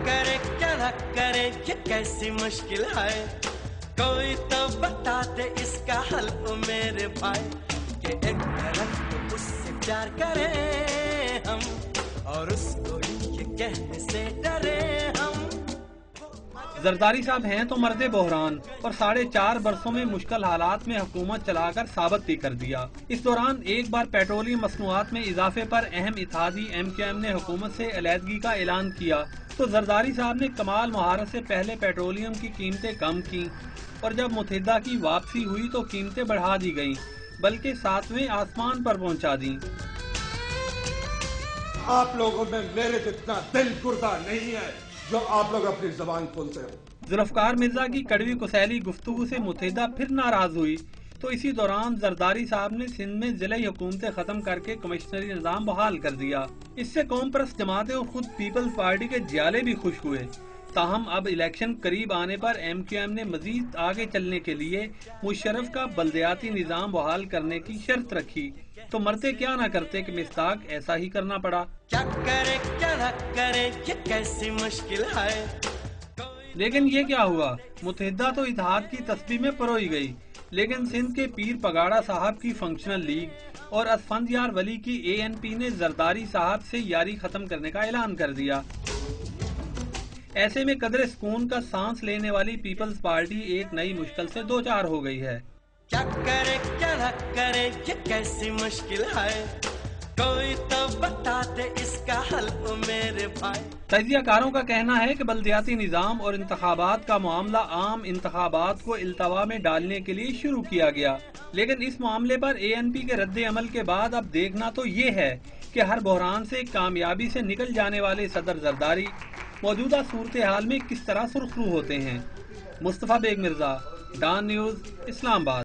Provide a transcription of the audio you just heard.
करे क्या न करे ये कैसी मुश्किल है, कोई तो बता दे इसका हल ओ मेरे भाई, कि एक तरफ तो उससे प्यार करें हम और उसको ये कहने से डरे हम। जरदारी साहब हैं तो मर्दे बहरान और 4.5 बरसों में मुश्किल हालात में हुकूमत चलाकर साबित भी कर दिया। इस दौरान एक बार पेट्रोलियम मसनूआत में इजाफे पर अहम इत्तेहादी MQM ने हुकूमत से अलहदगी का ऐलान किया तो जरदारी साहब ने कमाल महारत से पहले पेट्रोलियम की कीमतें कम की और जब मुत्तहिदा की वापसी हुई तो कीमतें बढ़ा दी गयी, बल्कि 7वें आसमान पर पहुँचा दी। आप लोगों में मेरे जितना दिल गुर्दा नहीं है जो आप लोग अपनी जबान खोलते हो। जुल्फकार मिर्जा की कड़वी कुसैली गुफ्तगू से मुत्तहिदा फिर नाराज हुई तो इसी दौरान जरदारी साहब ने सिंध में जिले हुकूमतें खत्म करके कमिश्नरी निज़ाम बहाल कर दिया। इससे कौम परस्त जमातें और खुद पीपल्स पार्टी के जियाले भी खुश हुए। ताहम अब इलेक्शन करीब आने पर MQM ने मजीद आगे चलने के लिए मुशर्रफ का बल्दियाती निज़ाम बहाल करने की शर्त रखी तो मरते क्या न करते कि मिस्ताक ऐसा ही करना पड़ा। क्या करे क्या न करे ये कैसी मुश्किल है। लेकिन ये क्या हुआ, मुत्तहिदा तो इत्तेहाद की तस्बीह में परोई गई, लेकिन सिंध के पीर पगाड़ा साहब की फंक्शनल लीग और असफंदयार वली की ANP ने जरदारी साहब से यारी खत्म करने का ऐलान कर दिया। ऐसे में कदरे सुकून का सांस लेने वाली पीपल्स पार्टी एक नई मुश्किल से दो चार हो गई है। क्या करे क्या न करे ये कैसी मुश्किल है, कोई तो बता दे इसका हल ओ मेरे भाई। तजियाकारों का कहना है कि बल्दियाती निज़ाम और इंतखाबात का मामला आम इंतखाबात को इल्तवा में डालने के लिए शुरू किया गया, लेकिन इस मामले पर ANP के रद्द अमल के बाद अब देखना तो ये है कि हर बहरान से कामयाबी से निकल जाने वाले सदर जरदारी मौजूदा सूरत हाल में किस तरह सुरखरू होते हैं। मुस्तफा बेग मिर्जा, डॉन न्यूज़, इस्लामाबाद।